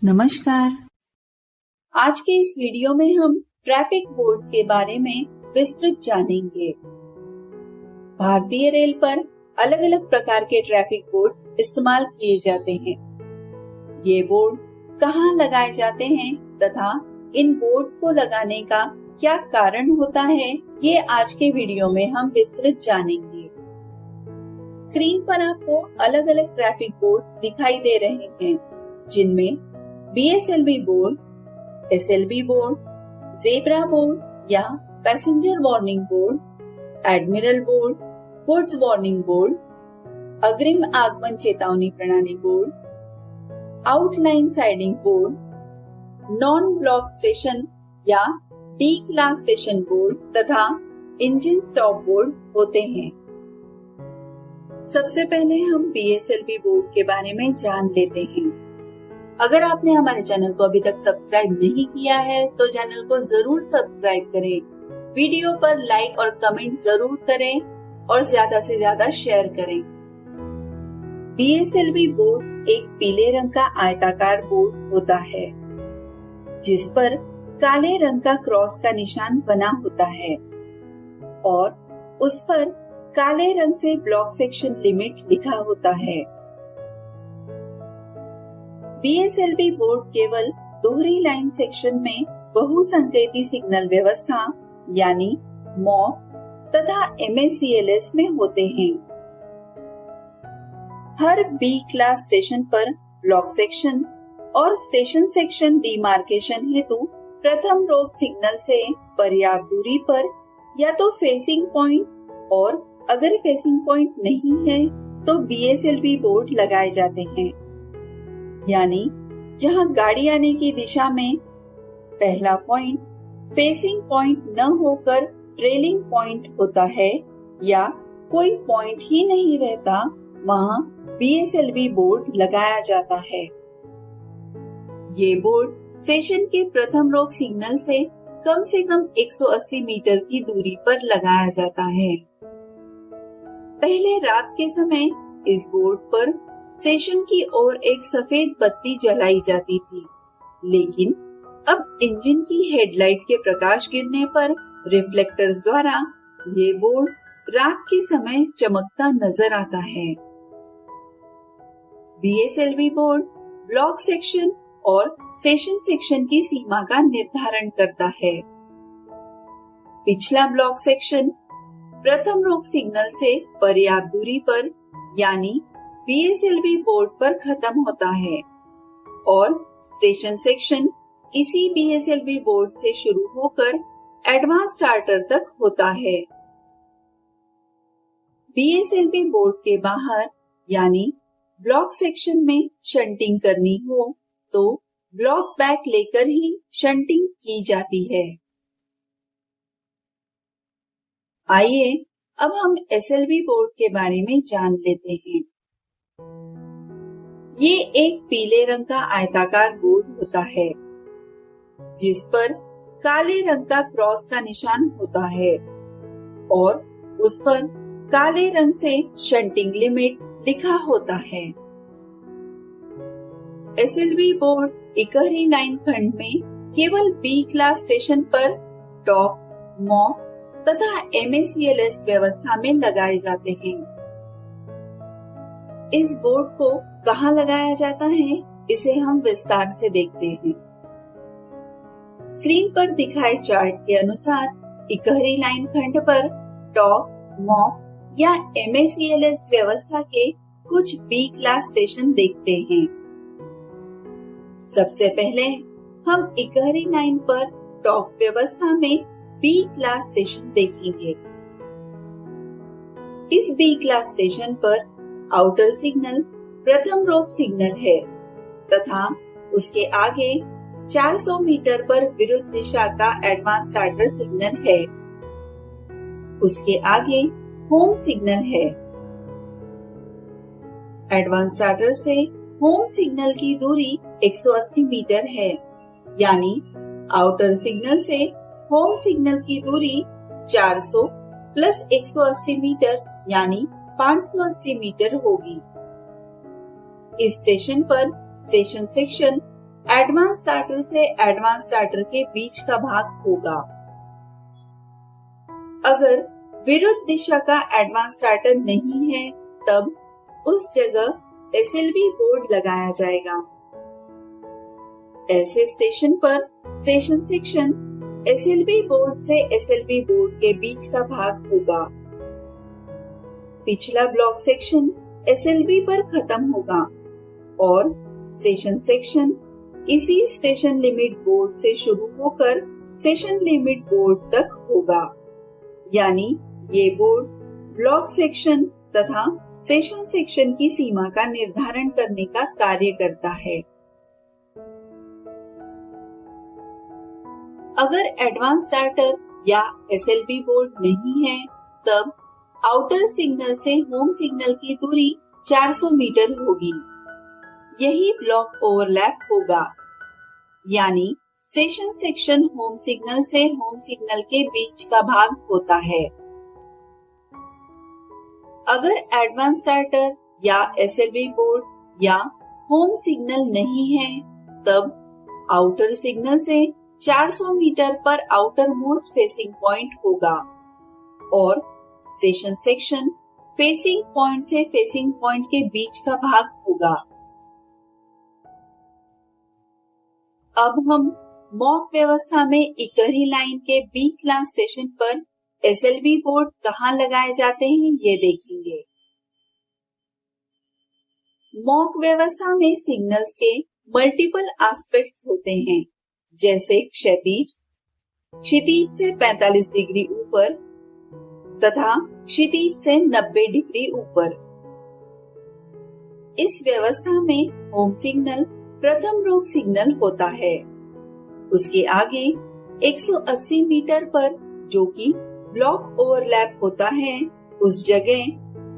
नमस्कार। आज के इस वीडियो में हम ट्रैफिक बोर्ड्स के बारे में विस्तृत जानेंगे। भारतीय रेल पर अलग अलग प्रकार के ट्रैफिक बोर्ड्स इस्तेमाल किए जाते हैं। ये बोर्ड कहाँ लगाए जाते हैं तथा इन बोर्ड्स को लगाने का क्या कारण होता है, ये आज के वीडियो में हम विस्तृत जानेंगे। स्क्रीन पर आपको अलग अलग ट्रैफिक बोर्ड्स दिखाई दे रहे हैं, जिनमें BSLB board, SLB board, zebra board या passenger warning board, admiral board, goods warning board, अग्रिम आगमन चेतावनी प्रणाली board, outline siding board, non block station या D क्लास स्टेशन बोर्ड तथा इंजन स्टॉप बोर्ड होते हैं। सबसे पहले हम BSLB बोर्ड के बारे में जान लेते हैं। अगर आपने हमारे चैनल को अभी तक सब्सक्राइब नहीं किया है तो चैनल को जरूर सब्सक्राइब करें, वीडियो पर लाइक और कमेंट जरूर करें और ज्यादा से ज्यादा शेयर करें। BSLB बोर्ड एक पीले रंग का आयताकार बोर्ड होता है, जिस पर काले रंग का क्रॉस का निशान बना होता है और उस पर काले रंग से ब्लॉक सेक्शन लिमिट लिखा होता है। BSLB बोर्ड केवल दोहरी लाइन सेक्शन में बहुसंकेती सिग्नल व्यवस्था यानी मॉक तथा MACLS में होते हैं। हर B क्लास स्टेशन पर ब्लॉक सेक्शन और स्टेशन सेक्शन डिमार्केशन हेतु प्रथम रोक सिग्नल से पर्याप्त दूरी पर या तो फेसिंग पॉइंट और अगर फेसिंग पॉइंट नहीं है तो BSLB बोर्ड लगाए जाते हैं, यानी जहां गाड़ी आने की दिशा में पहला पॉइंट फेसिंग पॉइंट न होकर ट्रेलिंग पॉइंट होता है या कोई पॉइंट ही नहीं रहता, वहां BSLB बोर्ड लगाया जाता है। ये बोर्ड स्टेशन के प्रथम रोक सिग्नल से कम 180 मीटर की दूरी पर लगाया जाता है। पहले रात के समय इस बोर्ड पर स्टेशन की ओर एक सफेद बत्ती जलाई जाती थी, लेकिन अब इंजन की हेडलाइट के प्रकाश गिरने पर रिफ्लेक्टर्स द्वारा ये बोर्ड रात के समय चमकता नजर आता है। BSLB बोर्ड ब्लॉक सेक्शन और स्टेशन सेक्शन की सीमा का निर्धारण करता है। पिछला ब्लॉक सेक्शन प्रथम रोक सिग्नल से पर्याप्त दूरी पर यानी BSLB बोर्ड पर खत्म होता है और स्टेशन सेक्शन इसी BSLB बोर्ड से शुरू होकर एडवांस स्टार्टर तक होता है। BSLB बोर्ड के बाहर यानी ब्लॉक सेक्शन में शंटिंग करनी हो तो ब्लॉक बैक लेकर ही शंटिंग की जाती है। आइए अब हम SLB बोर्ड के बारे में जान लेते हैं। ये एक पीले रंग का आयताकार बोर्ड होता है, जिस पर काले रंग का क्रॉस का निशान होता है और उस पर काले रंग से शंटिंग लिमिट लिखा होता है। SLB बोर्ड इकहरी लाइन खंड में केवल B क्लास स्टेशन पर टॉप, मॉक तथा MACLS व्यवस्था में लगाए जाते हैं। इस बोर्ड को कहाँ लगाया जाता है, इसे हम विस्तार से देखते हैं। स्क्रीन पर दिखाए चार्ट के अनुसार इकहरी लाइन खंड पर टॉप, मॉक या MACLS व्यवस्था के कुछ B क्लास स्टेशन देखते हैं। सबसे पहले हम इकहरी लाइन पर टॉप व्यवस्था में B क्लास स्टेशन देखेंगे। इस B क्लास स्टेशन पर आउटर सिग्नल प्रथम रोक सिग्नल है तथा उसके आगे 400 मीटर पर विरुद्ध दिशा का एडवांस स्टार्टर सिग्नल है। उसके आगे होम सिग्नल है। एडवांस स्टार्टर से होम सिग्नल की दूरी 180 मीटर है, यानी आउटर सिग्नल से होम सिग्नल की दूरी 400 प्लस 180 मीटर यानी 580 मीटर होगी। इस स्टेशन पर स्टेशन सेक्शन एडवांस स्टार्टर से एडवांस स्टार्टर के बीच का भाग होगा। अगर विरुद्ध दिशा का एडवांस स्टार्टर नहीं है तब उस जगह एसएलवी बोर्ड लगाया जाएगा। ऐसे स्टेशन पर स्टेशन सेक्शन एसएलवी बोर्ड से एसएलवी बोर्ड के बीच का भाग होगा। पिछला ब्लॉक सेक्शन एसएलवी पर खत्म होगा और स्टेशन सेक्शन इसी स्टेशन लिमिट बोर्ड से शुरू होकर स्टेशन लिमिट बोर्ड तक होगा। यानी ये बोर्ड ब्लॉक सेक्शन तथा स्टेशन सेक्शन की सीमा का निर्धारण करने का कार्य करता है। अगर एडवांस स्टार्टर या एसएलवी बोर्ड नहीं है तब आउटर सिग्नल से होम सिग्नल की दूरी 400 मीटर होगी। यही ब्लॉक ओवरलैप होगा, यानी स्टेशन सेक्शन होम सिग्नल से होम सिग्नल के बीच का भाग होता है। अगर एडवांस स्टार्टर या एसएलवी बोर्ड या होम सिग्नल नहीं है तब आउटर सिग्नल से 400 मीटर पर आउटर मोस्ट फेसिंग पॉइंट होगा और स्टेशन सेक्शन फेसिंग पॉइंट से फेसिंग पॉइंट के बीच का भाग होगा। अब हम मॉक व्यवस्था में इकहरी लाइन के बी क्लास स्टेशन पर एसएलवी बोर्ड कहाँ लगाए जाते हैं ये देखेंगे। मॉक व्यवस्था में सिग्नल्स के मल्टीपल एस्पेक्ट्स होते हैं, जैसे क्षैतिज, क्षितिज से 45 डिग्री ऊपर तथा क्षितिज से 90 डिग्री ऊपर। इस व्यवस्था में होम सिग्नल प्रथम रूप सिग्नल होता है। उसके आगे 180 मीटर पर, जो कि ब्लॉक ओवरलैप होता है, उस जगह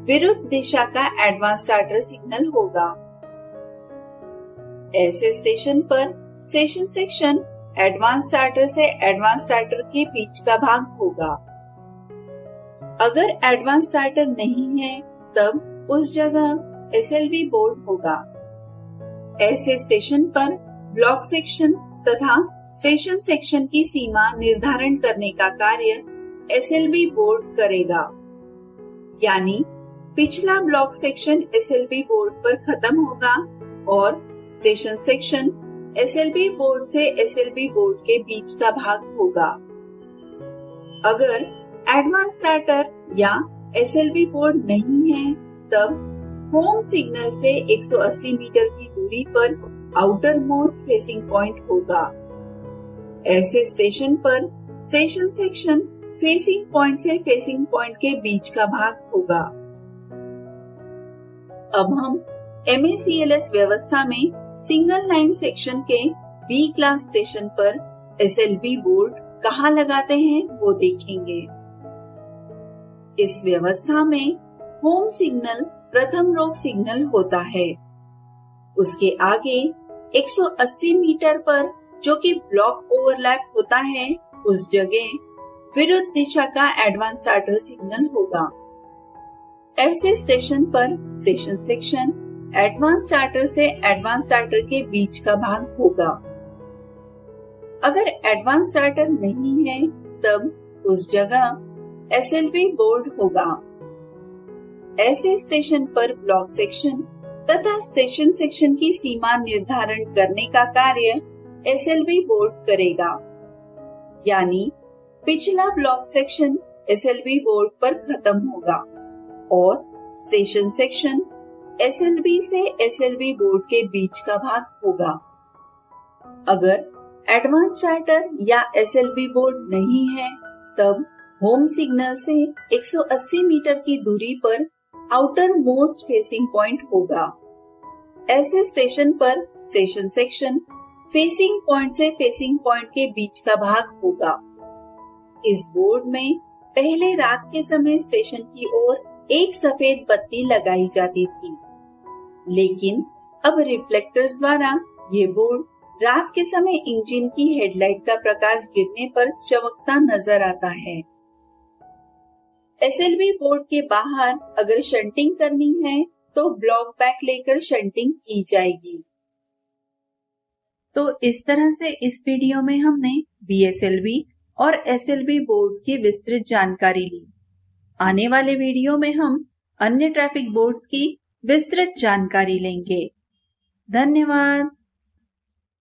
विरुद्ध दिशा का एडवांस स्टार्टर सिग्नल होगा। ऐसे स्टेशन पर स्टेशन सेक्शन एडवांस स्टार्टर से एडवांस स्टार्टर के बीच का भाग होगा। अगर एडवांस स्टार्टर नहीं है तब उस जगह एसएलवी बोर्ड होगा। ऐसे स्टेशन पर ब्लॉक सेक्शन तथा स्टेशन सेक्शन की सीमा निर्धारण करने का कार्य एसएलवी बोर्ड करेगा। यानी पिछला ब्लॉक सेक्शन एसएलवी बोर्ड पर खत्म होगा और स्टेशन सेक्शन एसएलवी बोर्ड से एसएलवी बोर्ड के बीच का भाग होगा। अगर एडवांस स्टार्टर या एसएलवी बोर्ड नहीं है तब होम सिग्नल से 180 मीटर की दूरी पर आउटर मोस्ट फेसिंग पॉइंट होगा। ऐसे स्टेशन पर स्टेशन सेक्शन फेसिंग पॉइंट से फेसिंग पॉइंट के बीच का भाग होगा। अब हम MACLS व्यवस्था में सिंगल लाइन सेक्शन के बी क्लास स्टेशन पर एसएलवी बोर्ड कहाँ लगाते हैं वो देखेंगे। इस व्यवस्था में होम सिग्नल प्रथम रोग सिग्नल होता है। उसके आगे 180 मीटर पर, जो कि ब्लॉक ओवरलैप होता है, उस जगह विरुद्ध दिशा का एडवांस स्टार्टर सिग्नल होगा। ऐसे स्टेशन पर स्टेशन सेक्शन एडवांस स्टार्टर से एडवांस स्टार्टर के बीच का भाग होगा। अगर एडवांस स्टार्टर नहीं है तब उस जगह एसएलवी बोर्ड होगा। ऐसे स्टेशन पर ब्लॉक सेक्शन तथा स्टेशन सेक्शन की सीमा निर्धारण करने का कार्य एसएलवी बोर्ड करेगा। यानी पिछला ब्लॉक सेक्शन एसएलवी बोर्ड पर खत्म होगा और स्टेशन सेक्शन एसएलवी से एसएलवी बोर्ड के बीच का भाग होगा। अगर एडवांस स्टार्टर या एसएलवी बोर्ड नहीं है तब होम सिग्नल से 180 मीटर की दूरी पर आउटर मोस्ट फेसिंग पॉइंट होगा। ऐसे स्टेशन पर स्टेशन सेक्शन फेसिंग पॉइंट से फेसिंग पॉइंट के बीच का भाग होगा। इस बोर्ड में पहले रात के समय स्टेशन की ओर एक सफेद बत्ती लगाई जाती थी, लेकिन अब रिफ्लेक्टर्स द्वारा ये बोर्ड रात के समय इंजन की हेडलाइट का प्रकाश गिरने पर चमकता नजर आता है। एसएलवी बोर्ड के बाहर अगर शंटिंग करनी है तो ब्लॉक बैक लेकर शंटिंग की जाएगी। तो इस तरह से इस वीडियो में हमने बीएसएलवी और एसएलवी बोर्ड की विस्तृत जानकारी ली। आने वाले वीडियो में हम अन्य ट्रैफिक बोर्ड्स की विस्तृत जानकारी लेंगे। धन्यवाद।